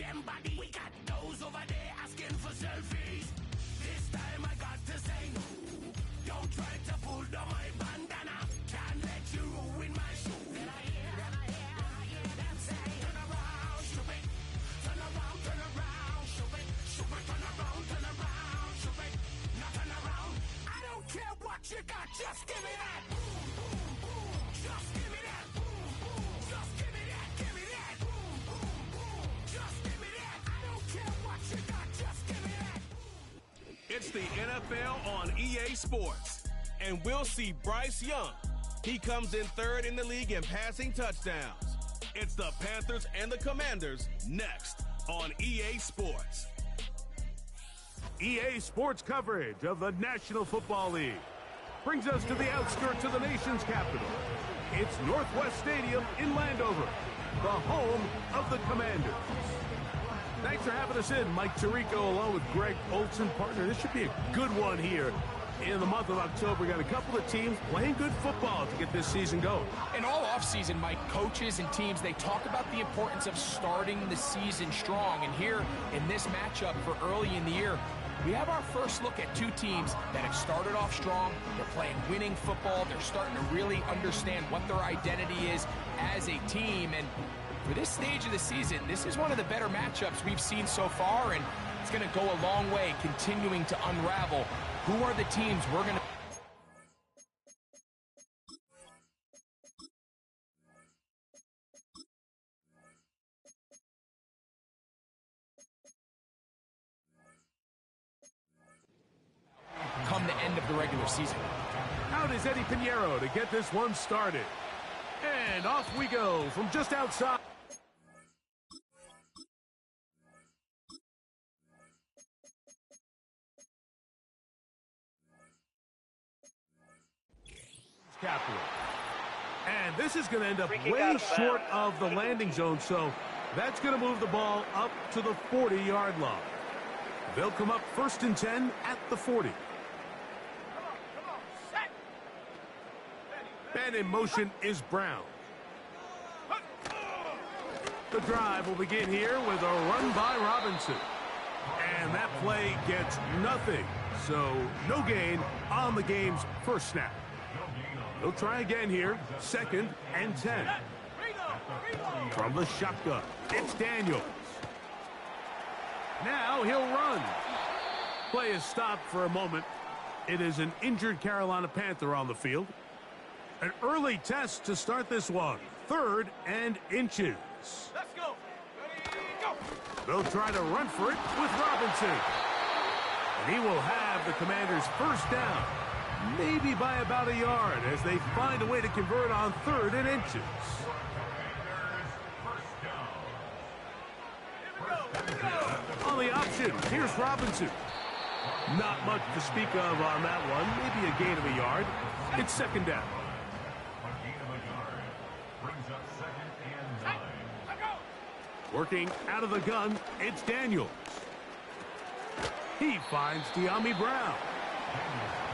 them body. We got those over there asking for selfies. This time I got to say no. Don't try to pull down my bandana. Can't let you ruin my show. Then I hear them say, turn around, stupid. Turn around, stupid. Stupid, turn around, stupid. Not turn around. I don't care what you got, just give me that. Just give me that. Just give me that, give me that. Just give me that. I don't care what you got, just give me that. It's the NFL on EA Sports, and we'll see Bryce Young. He comes in third in the league in passing touchdowns. It's the Panthers and the Commanders next on EA Sports. EA Sports coverage of the National Football League brings us to the outskirts of the nation's capital. It's Northwest Stadium in Landover, the home of the Commanders. Thanks for having us in, Mike Tirico, along with Greg Olson, partner. This should be a good one here in the month of October. We got a couple of teams playing good football to get this season going. And all offseason, Mike, coaches and teams, they talk about the importance of starting the season strong. And here in this matchup for early in the year, we have our first look at two teams that have started off strong. They're playing winning football. They're starting to really understand what their identity is as a team. And for this stage of the season, this is one of the better matchups we've seen so far, and it's going to go a long way continuing to unravel who are the teams we're going to... come the end of the regular season. Out is Eddie Pinheiro to get this one started. And off we go from just outside. Capital. And this is going to end up way short of the landing zone, so that's going to move the ball up to the 40-yard line. They'll come up 1st and 10 at the 40. And in motion is Brown. The drive will begin here with a run by Robinson. And that play gets nothing, so no gain on the game's first snap. They'll try again here, 2nd and 10. From the shotgun, it's Daniels. Now he'll run. Play is stopped for a moment. It is an injured Carolina Panther on the field. An early test to start this one. 3rd and inches. Let's go. Go. They'll try to run for it with Robinson. And he will have the Commanders' first down. Maybe by about a yard as they find a way to convert on 3rd and inches. On the option, here's Robinson. Not much to speak of on that one. Maybe a gain of a yard. It's 2nd down. Working out of the gun, it's Daniels. He finds De'Ami Brown.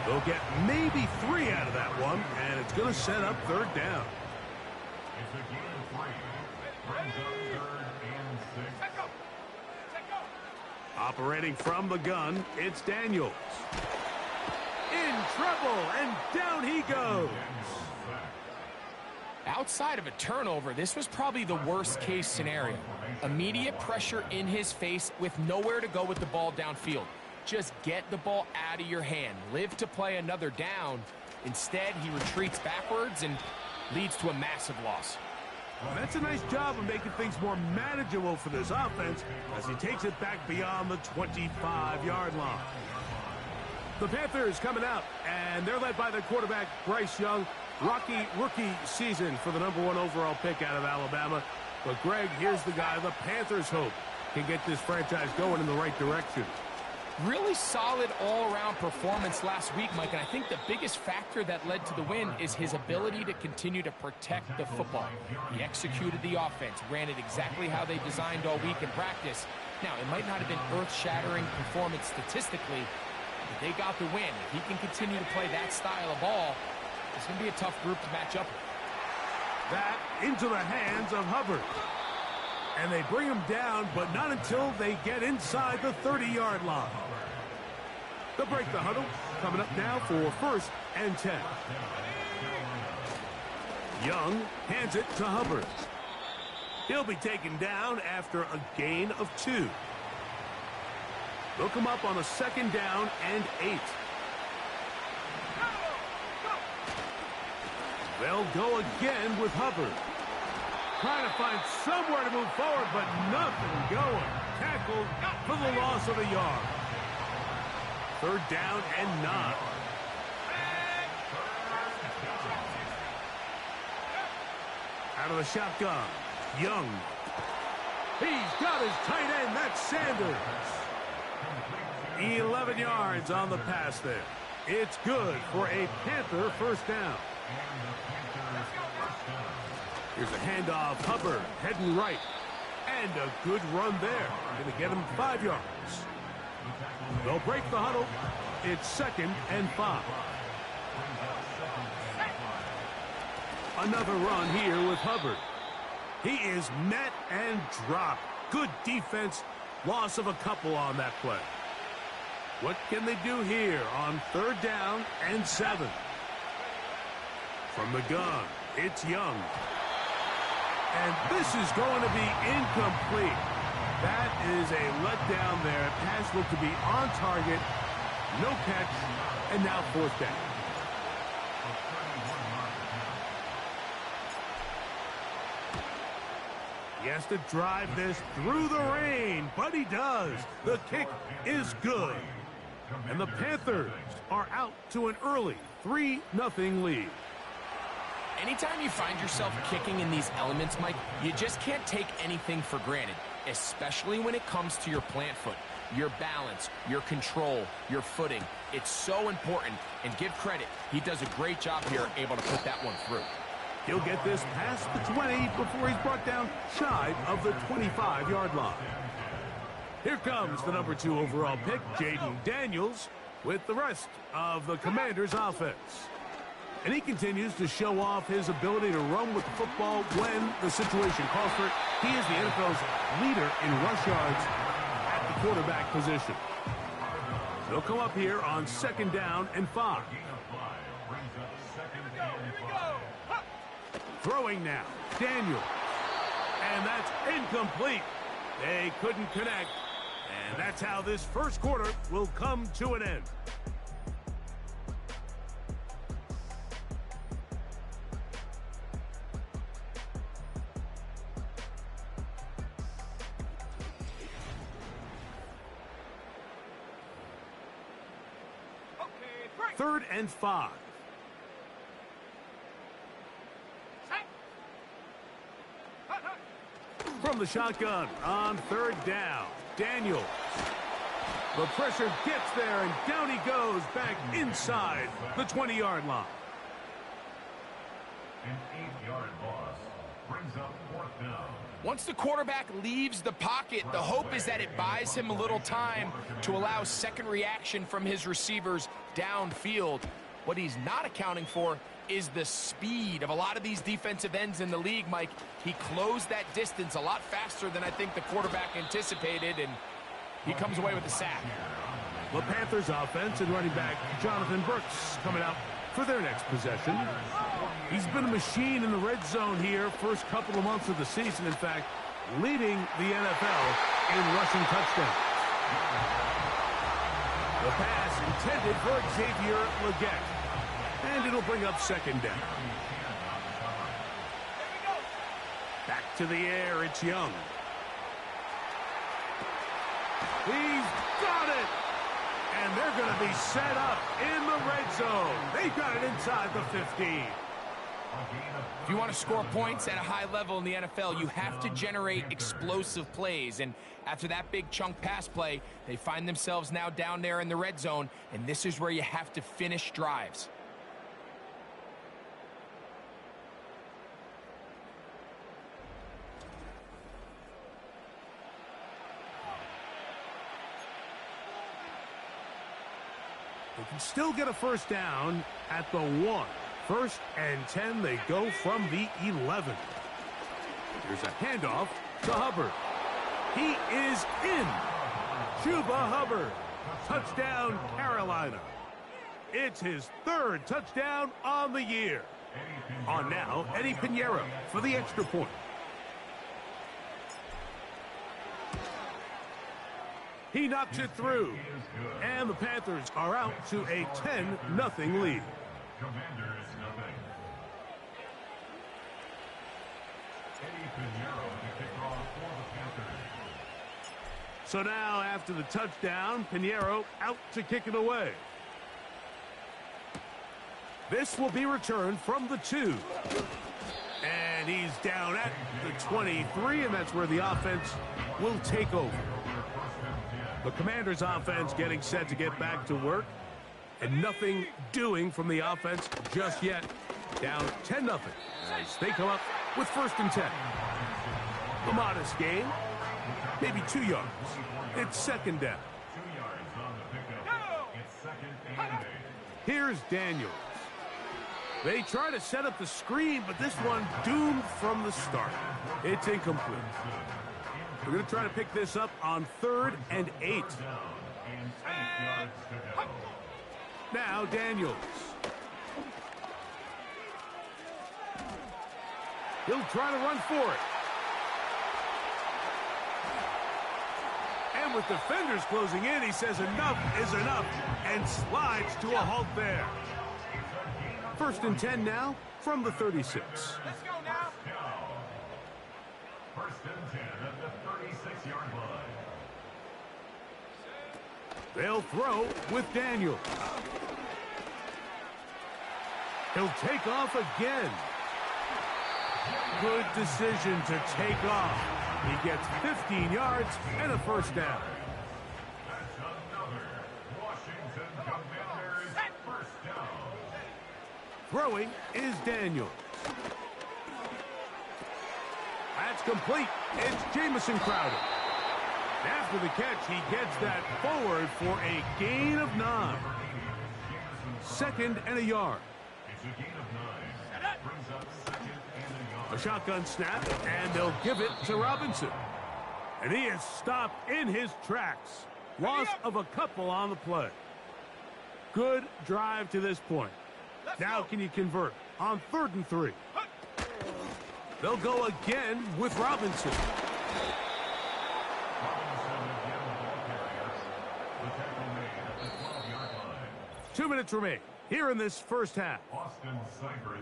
They'll get maybe 3 out of that one, and it's going to set up 3rd down. It's a gain of 3. Brings up 3rd and 6. Operating from the gun, it's Daniels. In trouble, and down he goes. Outside of a turnover, this was probably the worst-case scenario. Immediate pressure in his face with nowhere to go with the ball downfield. Just get the ball out of your hand. Live to play another down. Instead, he retreats backwards and leads to a massive loss. Well, that's a nice job of making things more manageable for this offense as he takes it back beyond the 25-yard line. The Panthers coming out, and they're led by their quarterback, Bryce Young. Rocky rookie season for the #1 overall pick out of Alabama. But, Greg, here's the guy the Panthers hope can get this franchise going in the right direction. Really solid all-around performance last week, Mike, and I think the biggest factor that led to the win is his ability to continue to protect the football. He executed the offense, ran it exactly how they designed all week in practice. Now, it might not have been earth-shattering performance statistically, but they got the win. If he can continue to play that style of ball, it's going to be a tough group to match up with. That into the hands of Hubbard. And they bring him down, but not until they get inside the 30-yard line. They'll break the huddle. Coming up now for 1st and 10. Young hands it to Hubbard. He'll be taken down after a gain of 2. They'll come up on a 2nd down and 8. They'll go again with Hubbard. Trying to find somewhere to move forward, but nothing going. Tackled for the loss of a yard. 3rd down and 9. Out of the shotgun, Young. He's got his tight end, that's Sanders. 11 yards on the pass there. It's good for a Panther 1st down. Here's a handoff, Hubbard heading right. And a good run there. Going to get him 5 yards. They'll break the huddle. It's 2nd and 5. Another run here with Hubbard. He is met and dropped. Good defense. Loss of a couple on that play. What can they do here on 3rd down and 7? From the gun, it's Young. And this is going to be incomplete. That is a letdown there. Pass looked to be on target. No catch. And now 4th down. He has to drive this through the rain, but he does. The kick is good. And the Panthers are out to an early 3-0 lead. Anytime you find yourself kicking in these elements, Mike, you just can't take anything for granted, especially when it comes to your plant foot. Your balance, your control, your footing. It's so important, and give credit. He does a great job here, able to put that one through. He'll get this past the 20 before he's brought down shy of the 25-yard line. Here comes the number 2 overall pick, Jaden Daniels, with the rest of the Commanders' offense. And he continues to show off his ability to run with the football when the situation calls for it. He is the NFL's leader in rush yards at the quarterback position. They'll come up here on 2nd down and 5. Throwing now, Daniel. And that's incomplete. They couldn't connect. And that's how this 1st quarter will come to an end. Okay, 3rd and 5. From the shotgun on 3rd down, Daniels. The pressure gets there, and down he goes back inside the 20-yard line. An 8-yard loss brings up 4th down. Once the quarterback leaves the pocket, the hope is that it buys him a little time to allow second reaction from his receivers downfield. What he's not accounting for is the speed of a lot of these defensive ends in the league, Mike. He closed that distance a lot faster than I think the quarterback anticipated, and he comes away with the sack. The Panthers offense and running back Jonathan Brooks coming out for their next possession. He's been a machine in the red zone here first couple of months of the season. In fact, leading the NFL in rushing touchdowns. The pass intended for Xavier Legette. And it'll bring up 2nd down. Back to the air, it's Young. He's got it! And they're going to be set up in the red zone. They've got it inside the 15. If you want to score points at a high level in the NFL, you have to generate explosive plays. And after that big chunk pass play, they find themselves now down there in the red zone. And this is where you have to finish drives. They can still get a 1st down at the 1. 1st and 10, they go from the 11. Here's a handoff to Hubbard. He is in. Chuba Hubbard. Touchdown, Carolina. It's his third touchdown on the year. On now, Eddie Pinheiro for the extra point. He knocks it through. And the Panthers are out to a 10-0 lead. Commanders, nothing. Eddie Pinheiro to kick off for the Panthers. So now, after the touchdown, Pinheiro out to kick it away. This will be returned from the 2. And he's down at the 23, and that's where the offense will take over. The Commanders' offense getting set to get back to work, and nothing doing from the offense just yet. Down 10-0 as they come up with 1st and 10. A modest gain, maybe 2 yards. It's 2nd down. 2 yards on the pickup. It's 2nd and 8. Here's Daniels. They try to set up the screen, but this one doomed from the start. It's incomplete. We're going to try to pick this up on 3rd and 8. Now Daniels. He'll try to run for it. And with defenders closing in, he says enough is enough and slides to a halt there. 1st and 10 now from the 36. Let's go now. 1st and 10 at the 36-yard line. They'll throw with Daniels. He'll take off again. Good decision to take off. He gets 15 yards and a 1st down. That's another Washington Commanders 1st down. Throwing is Daniels. That's complete. It's Jamison Crowder. After the catch, he gets that forward for a gain of 9. 2nd and a yard. It's a gain of 9. Brings up 2nd and a yard. A shotgun snap, and they'll give it to Robinson. And he is stopped in his tracks. Loss of a couple on the play. Good drive to this point. Now can you convert on 3rd and 3? They'll go again with Robinson. 2 minutes remain here in this 1st half.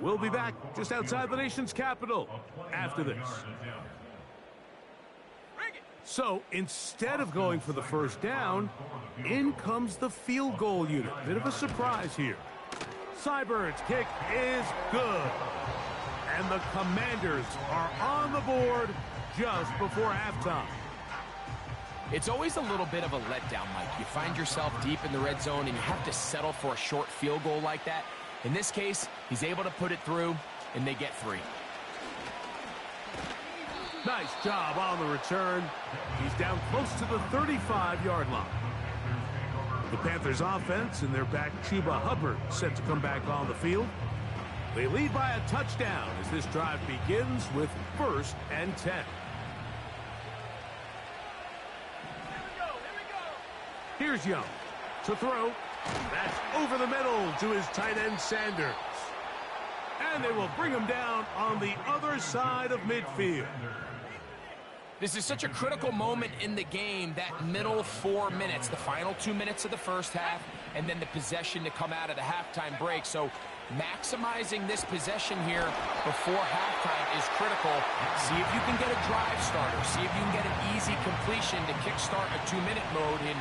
We'll be back just outside the nation's capital after this. So instead of going for the 1st down, in comes the field goal unit. Bit of a surprise here. Cybird's kick is good. And the Commanders are on the board just before halftime. It's always a little bit of a letdown, Mike. You find yourself deep in the red zone and you have to settle for a short field goal like that. In this case, he's able to put it through, and they get 3. Nice job on the return. He's down close to the 35-yard line. The Panthers offense and their back Chuba Hubbard set to come back on the field. They lead by a touchdown as this drive begins with 1st and 10. Here's Young to throw. That's over the middle to his tight end Sanders. And they will bring him down on the other side of midfield. This is such a critical moment in the game, that middle 4 minutes, the final 2 minutes of the 1st half, and then the possession to come out of the halftime break. So maximizing this possession here before halftime is critical. See if you can get a drive starter. See if you can get an easy completion to kickstart a 2-minute mode, and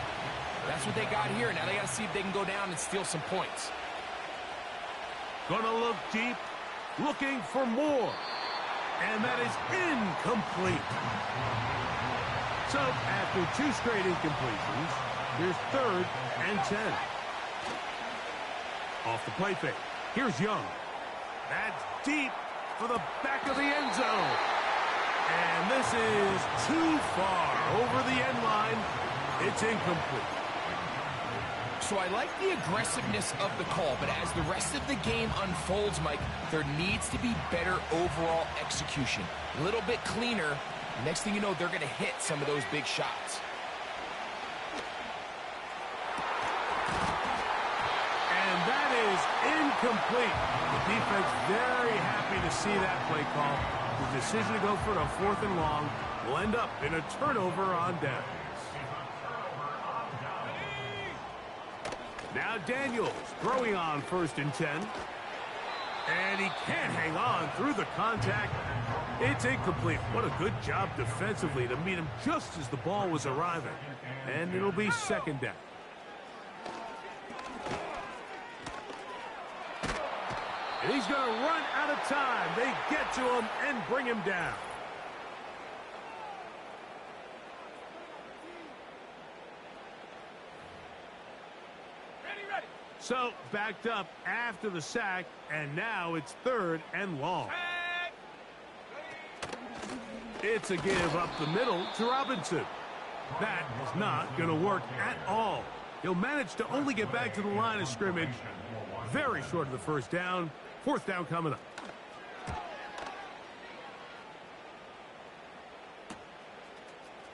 that's what they got here. Now they got to see if they can go down and steal some points. Gonna look deep, looking for more. And that is incomplete. So after 2 straight incompletions, here's 3rd and 10. Off the play fake. Here's Young. That's deep for the back of the end zone. And this is too far over the end line. It's incomplete. So I like the aggressiveness of the call, but as the rest of the game unfolds, Mike, there needs to be better overall execution. A little bit cleaner, Next thing you know, they're going to hit some of those big shots. And that is incomplete. The defense very happy to see that play call. The decision to go for a 4th and long will end up in a turnover on downs. Now Daniels throwing on 1st and 10. And he can't hang on through the contact. It's incomplete. What a good job defensively to meet him just as the ball was arriving. And it'll be 2nd down. And he's going to run out of time. They get to him and bring him down. Ready. So, backed up after the sack, and now it's 3rd and long. It's a give up the middle to Robinson. That is not going to work at all. He'll manage to only get back to the line of scrimmage. Very short of the 1st down. 4th down coming up.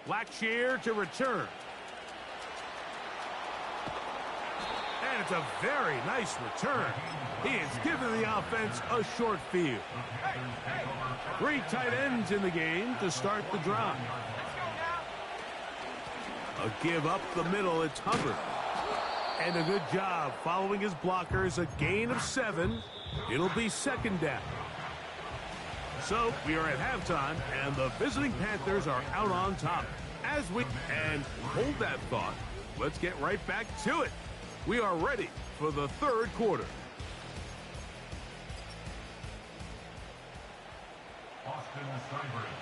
Blackshear to return. And it's a very nice return. He has given the offense a short field. 3 tight ends in the game to start the drive. A give up the middle, it's Hubbard. And a good job following his blockers, a gain of 7. It'll be 2nd down. So we are at halftime, and the visiting Panthers are out on top. And hold that thought. Let's get right back to it. We are ready for the 3rd quarter.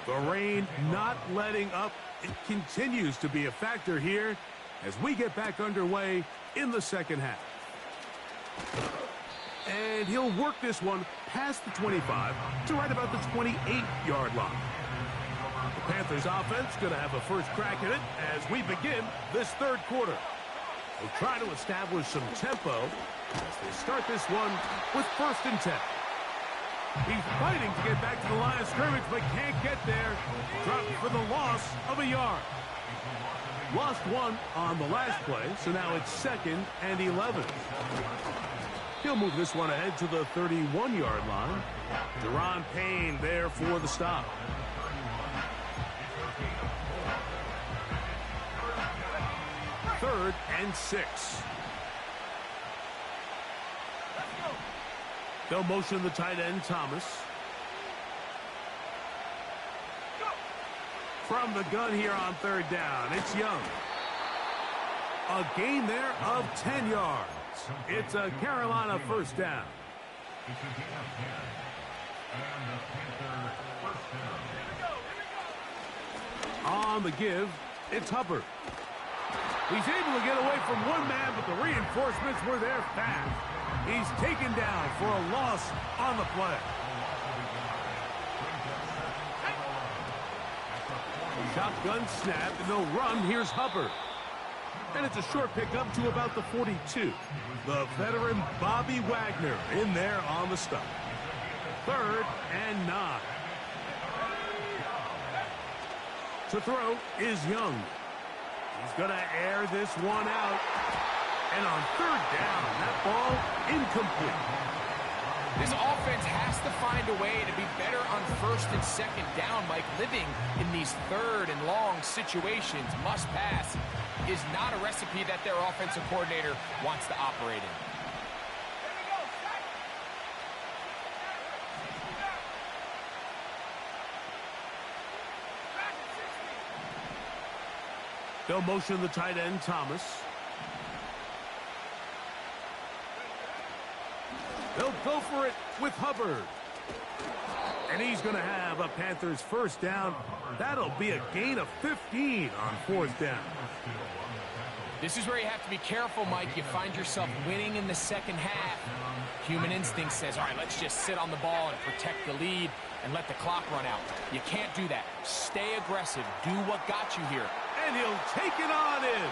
The rain not letting up. It continues to be a factor here as we get back underway in the 2nd half. And he'll work this one past the 25 to right about the 28-yard line. The Panthers offense going to have a first crack at it as we begin this 3rd quarter. They'll try to establish some tempo as they start this one with 1st and 10. He's fighting to get back to the line of scrimmage, but can't get there. Dropped for the loss of a yard. Lost 1 on the last play, so now it's 2nd and 11. He'll move this one ahead to the 31-yard line. Deron Payne there for the stop. Third and 6. They'll motion the tight end, Thomas. From the gun here on 3rd down, it's Young. A gain there of 10 yards. It's a Carolina 1st down. On the give, it's Hubbard. He's able to get away from one man, but the reinforcements were there fast. He's taken down for a loss on the play. Shotgun snap, and they'll run. Here's Hubbard. And it's a short pickup to about the 42. The veteran Bobby Wagner in there on the stop. 3rd and 9. To throw is Young. He's going to air this one out. And on 3rd down, that ball incomplete. This offense has to find a way to be better on 1st and 2nd down, Mike. Living in these 3rd and long situations, must pass, is not a recipe that their offensive coordinator wants to operate in. They'll motion the tight end, Thomas. They'll go for it with Hubbard. And he's going to have a Panthers 1st down. That'll be a gain of 15 on 4th down. This is where you have to be careful, Mike. You find yourself winning in the 2nd half. Human instinct says, all right, let's just sit on the ball and protect the lead and let the clock run out. You can't do that. Stay aggressive. Do what got you here. And he'll take it on in.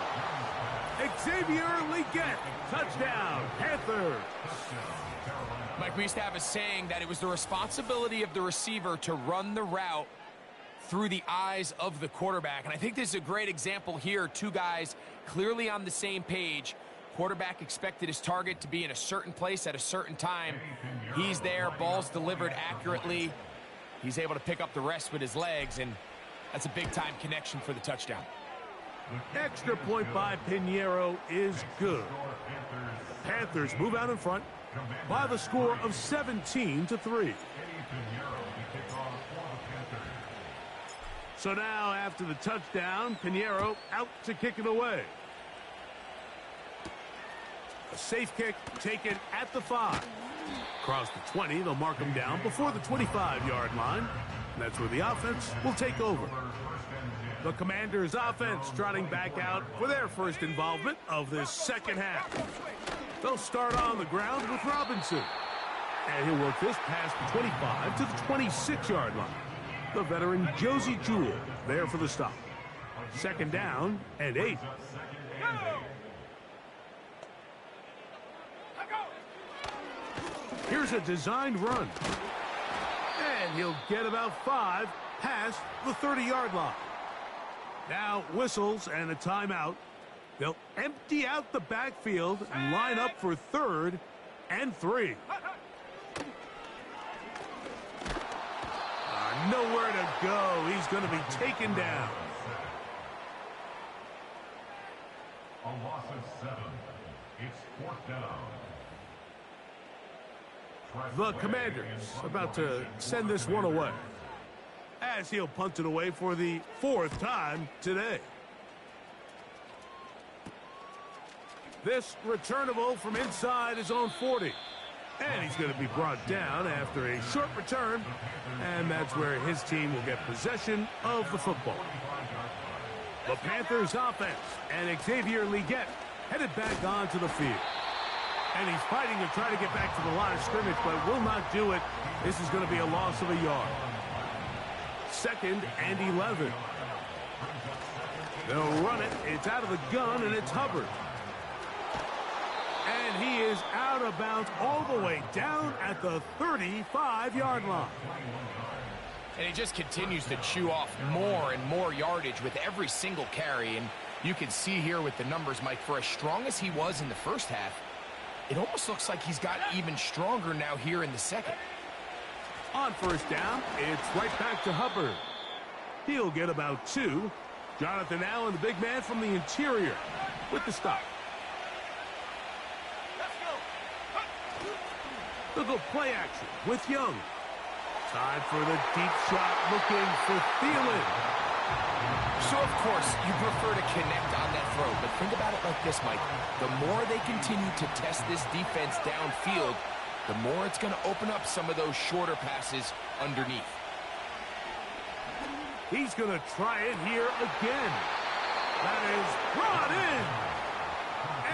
Xavier Legette, touchdown, Panthers. Mike, we used to have a saying that it was the responsibility of the receiver to run the route through the eyes of the quarterback. And I think this is a great example here. Two guys clearly on the same page. Quarterback expected his target to be in a certain place at a certain time. He's there, ball's delivered accurately. He's able to pick up the rest with his legs, and that's a big-time connection for the touchdown. Extra point by Pinheiro is good. The Panthers move out in front by the score of 17-3. So now, after the touchdown, Pinheiro out to kick it away. A safe kick taken at the 5. Across the 20, they'll mark him down before the 25-yard line. And that's where the offense will take over. The Commanders' offense trotting back out for their first involvement of this second half. They'll start on the ground with Robinson. And he'll work this past the 25 to the 26-yard line. The veteran Josie Jewell there for the stop. Second down and 8. Here's a designed run. And he'll get about 5 past the 30-yard line. Now whistles and a timeout. They'll empty out the backfield and line up for 3rd and 3. Nowhere to go. He's going to be taken down. A loss of 7. It's 4th down. The Commanders about to send this one away, as he'll punt it away for the 4th time today. This returnable from inside his own 40. And he's going to be brought down after a short return. And that's where his team will get possession of the football. The Panthers offense and Xavier Leggett headed back onto the field. And he's fighting to try to get back to the line of scrimmage, but will not do it. This is going to be a loss of a yard. 2nd and 11. They'll run it. It's out of the gun, and it's Hubbard. And he is out of bounds all the way down at the 35-yard line. And he just continues to chew off more and more yardage with every single carry. And you can see here with the numbers, Mike, for as strong as he was in the first half, it almost looks like he's got even stronger now here in the second. On first down, it's right back to Hubbard. He'll get about 2. Jonathan Allen, the big man from the interior, with the stop. They'll go play action with Young. Time for the deep shot, looking for Thielen. So, of course, you prefer to connect on that throw, but think about it like this, Mike. The more they continue to test this defense downfield, the more it's going to open up some of those shorter passes underneath. He's going to try it here again. That is brought in.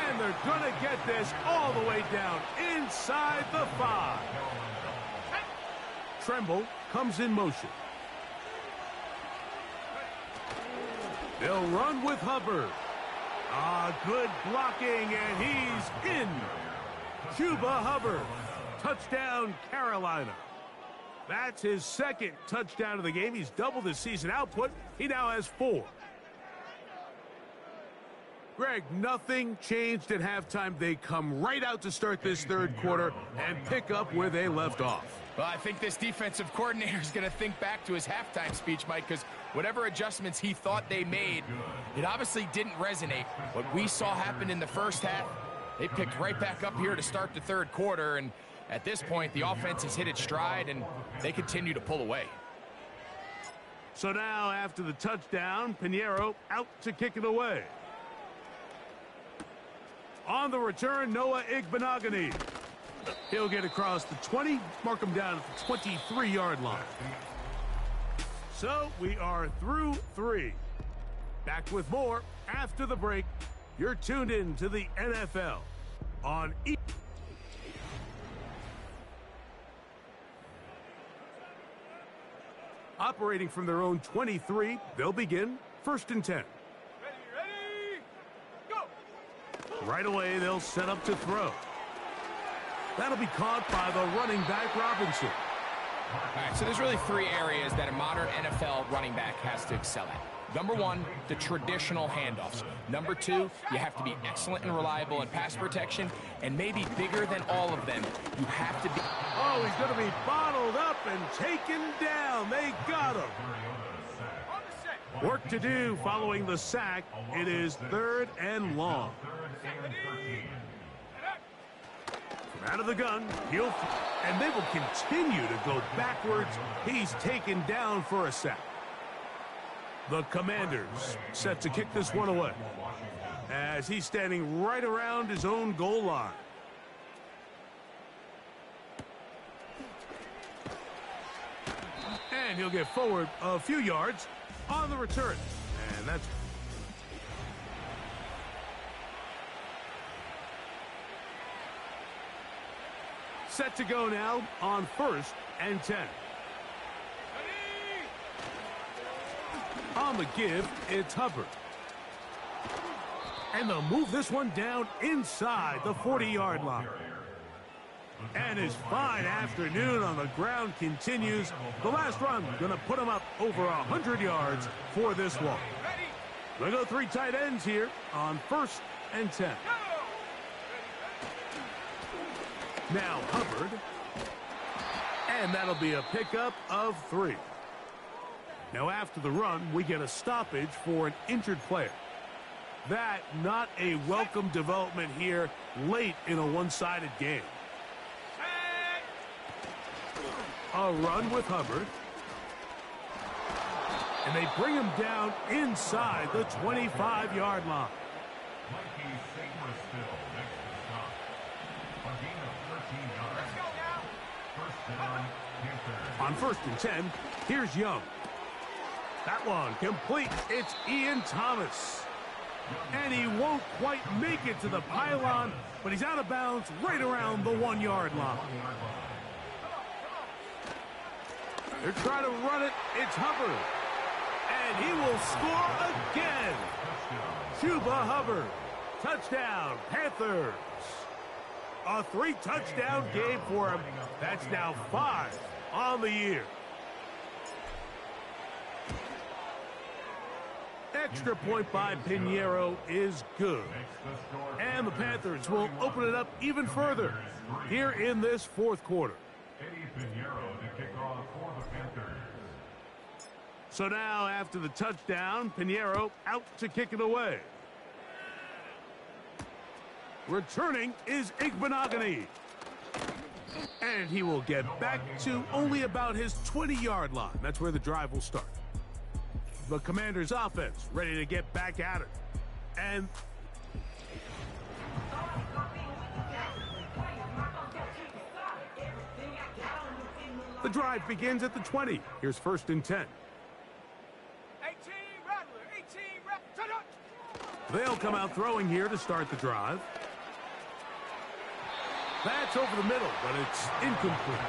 And they're going to get this all the way down inside the 5. Tremble comes in motion. They'll run with Hubbard. Good blocking, and he's in. Chuba Hubbard. Touchdown, Carolina. That's his 2nd touchdown of the game. He's doubled his season output. He now has 4. Greg, nothing changed at halftime. They come right out to start this 3rd quarter and pick up where they left off. Well, I think this defensive coordinator is going to think back to his halftime speech, Mike, because whatever adjustments he thought they made, it obviously didn't resonate. What we saw happen in the first half, they picked right back up here to start the 3rd quarter, and at this point, the offense has hit its stride, and they continue to pull away. So now, after the touchdown, Pinheiro out to kick it away. On the return, Noah Igbenogany. He'll get across the 20, mark him down at the 23-yard line. So we are through 3. Back with more after the break. You're tuned in to the NFL on E. Operating from their own 23, they'll begin 1st and 10. Ready, go! Right away, they'll set up to throw. That'll be caught by the running back, Robinson. All right, so there's really three areas that a modern NFL running back has to excel at. Number one, the traditional handoffs. Number two, you have to be excellent and reliable in pass protection. And maybe bigger than all of them, you have to be... Oh, he's going to be bottled up and taken down. They got him. Work to do following the sack. It is 3rd and long. From out of the gun, and they will continue to go backwards. He's taken down for a sack. The Commanders set to kick this one away as he's standing right around his own goal line. And he'll get forward a few yards on the return. And that's... set to go now on 1st and 10. On the give, it's Hubbard. And they'll move this one down inside the 40-yard line. And his fine afternoon on the ground continues. The last run going to put him up over 100 yards for this one. They go 3 tight ends here on 1st and 10. Now Hubbard. And that'll be a pickup of 3. Now after the run, we get a stoppage for an injured player. That not a welcome development here late in a one-sided game. A run with Hubbard. And they bring him down inside the 25-yard line. On 1st and 10, here's Young. That one complete. It's Ian Thomas. And he won't quite make it to the pylon, but he's out of bounds right around the 1-yard line. They're trying to run it. It's Hubbard. And he will score again. Chuba Hubbard. Touchdown, Panthers. A 3-touchdown game for him. That's now 5 on the year. Extra point by Pinheiro is good. And the Panthers will open it up even further here in this 4th quarter. So now after the touchdown, Pinheiro out to kick it away. Returning is Igbenogany. And he will get back to only about his 20-yard line. That's where the drive will start. The Commanders' offense ready to get back at it. And the drive begins at the 20. Here's 1st and 10. 18, Rattler, 18, Rattler. They'll come out throwing here to start the drive. That's over the middle, but it's incomplete.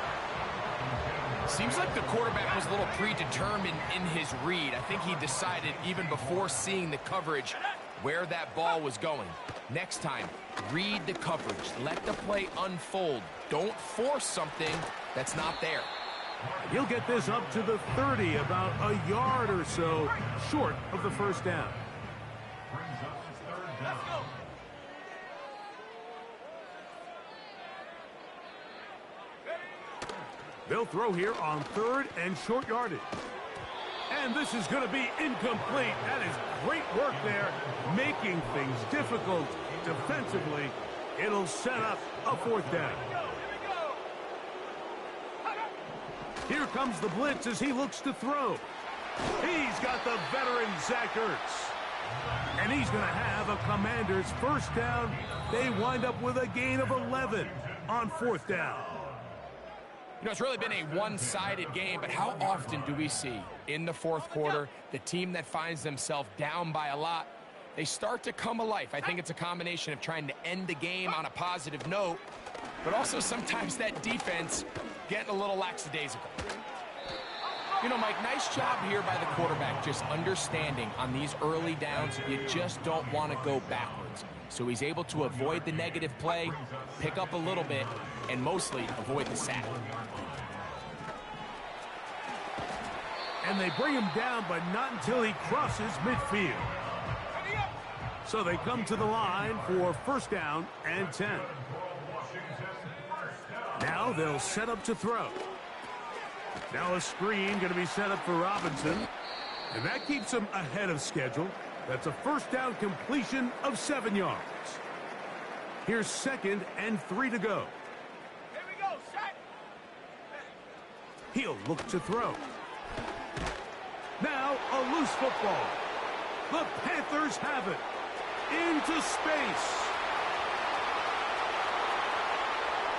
Seems like the quarterback was a little predetermined in his read. I think he decided even before seeing the coverage where that ball was going. Next time, read the coverage. Let the play unfold. Don't force something that's not there. He'll get this up to the 30, about a yard or so short of the 1st down. They'll throw here on 3rd and short yardage. And this is going to be incomplete. That is great work there, making things difficult defensively. It'll set up a 4th down. Here comes the blitz as he looks to throw. He's got the veteran Zach Ertz. And he's going to have a Commanders 1st down. They wind up with a gain of 11 on 4th down. You know, it's really been a one-sided game, but how often do we see in the 4th quarter the team that finds themselves down by a lot, they start to come alive? I think it's a combination of trying to end the game on a positive note, but also sometimes that defense getting a little lackadaisical. You know, Mike, nice job here by the quarterback, just understanding on these early downs, you just don't want to go backwards. So he's able to avoid the negative play, pick up a little bit, and mostly avoid the sack. And they bring him down, but not until he crosses midfield. So they come to the line for first down and 10. Now they'll set up to throw. Now a screen going to be set up for Robinson. And that keeps him ahead of schedule. That's a first down completion of 7 yards. Here's 2nd and 3 to go. Here we go, set. He'll look to throw. Now a loose football. The Panthers have it. Into space.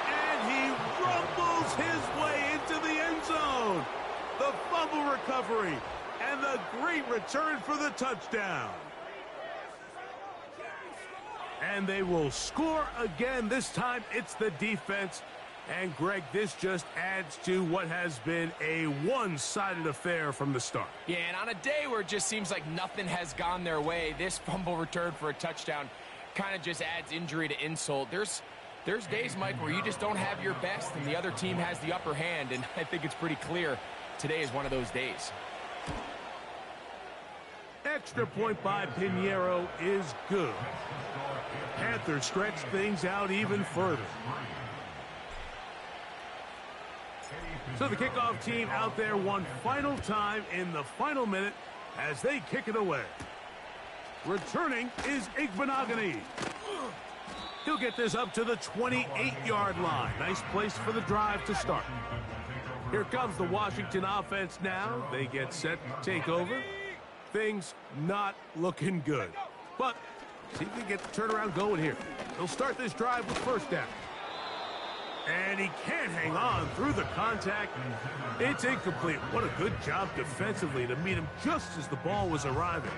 And he rumbles his way into the end zone. The fumble recovery and the great return for the touchdown. And they will score again. This time it's the defense. And, Greg, this just adds to what has been a one-sided affair from the start. Yeah, and on a day where it just seems like nothing has gone their way, this fumble return for a touchdown kind of just adds injury to insult. There's days, Mike, where you just don't have your best and the other team has the upper hand, and I think it's pretty clear today is one of those days. Extra point by Pinheiro is good. Panthers stretch things out even further. So the kickoff team out there one final time in the final minute as they kick it away. Returning is Igbenogany. He'll get this up to the 28-yard line. Nice place for the drive to start. Here comes the Washington offense now. They get set to take over. Things not looking good. But see if they get the turnaround going here. They'll start this drive with first down. And he can't hang on through the contact. It's incomplete. What a good job defensively to meet him just as the ball was arriving.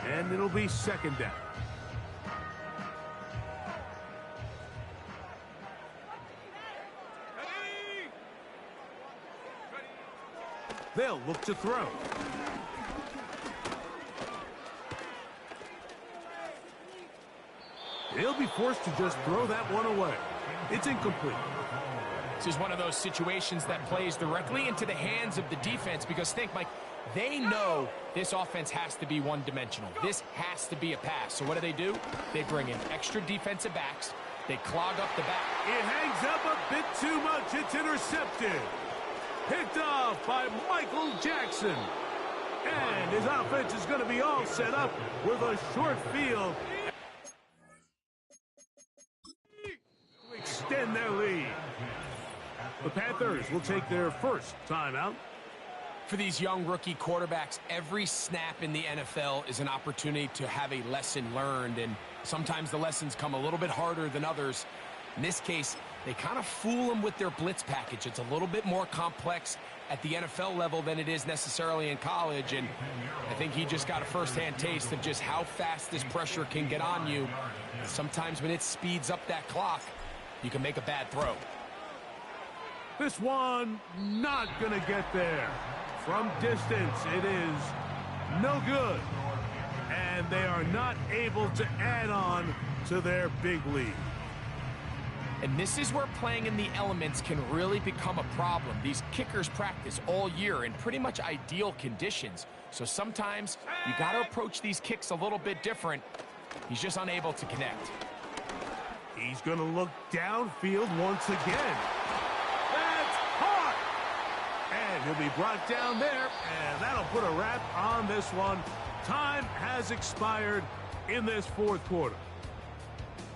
And it'll be second down. They'll look to throw. He'll be forced to just throw that one away. It's incomplete. This is one of those situations that plays directly into the hands of the defense because think, Mike, they know this offense has to be one-dimensional. This has to be a pass. So what do? They bring in extra defensive backs. They clog up the back. It hangs up a bit too much. It's intercepted. Picked off by Michael Jackson. And his offense is going to be all set up with a short field to extend their lead. The Panthers will take their first timeout. For these young rookie quarterbacks, every snap in the NFL is an opportunity to have a lesson learned, and sometimes the lessons come a little bit harder than others. In this case, they kind of fool them with their blitz package. It's a little bit more complex at the NFL level than it is necessarily in college, and I think he just got a first-hand taste of just how fast this pressure can get on you. Sometimes when it speeds up that clock, you can make a bad throw. This one not going to get there. From distance, it is no good. And they are not able to add on to their big lead. And this is where playing in the elements can really become a problem. These kickers practice all year in pretty much ideal conditions. So sometimes you got to approach these kicks a little bit different. He's just unable to connect. He's going to look downfield once again. That's caught! And he'll be brought down there, and that'll put a wrap on this one. Time has expired in this fourth quarter.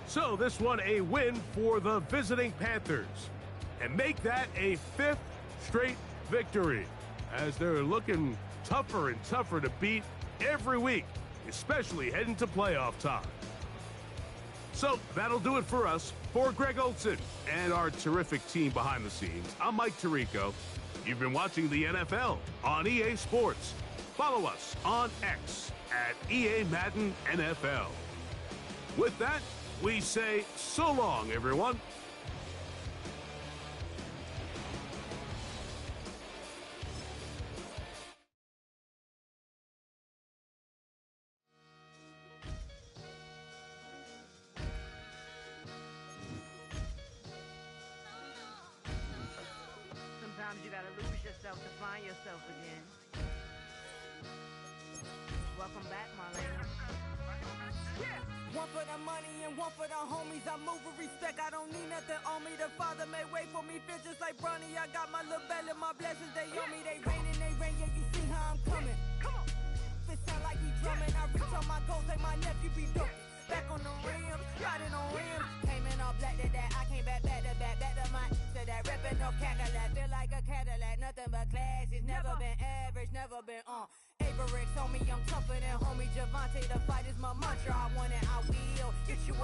So this one a win for the visiting Panthers, and make that a fifth straight victory as they're looking tougher and tougher to beat every week, especially heading to playoff time. So that'll do it for us. For Greg Olson and our terrific team behind the scenes, I'm Mike Tirico. You've been watching the NFL on EA Sports. Follow us on X at EA Madden NFL. With that, we say so long, everyone. Sometimes you gotta lose yourself to find yourself again. Welcome back, Marlena. Yeah. One for the money and one for the homies. I move with respect, I don't need nothing on me. The Father made way for me, feel just like Bronny. I got my little belly, my blessings, they on me. They rain, yeah, you see how I'm coming. Come on. It sound like we drumming. I reach on my goals like my nephew be dope. Back on the rims, riding on rims. Came in all black to that, I came back to my to that ripping no Cadillac. Feel like a Cadillac, nothing but class. It's never been average, never been on. Averix on me, I'm tougher than homie Javante. The fight is my mantra, I want it, I will. Get you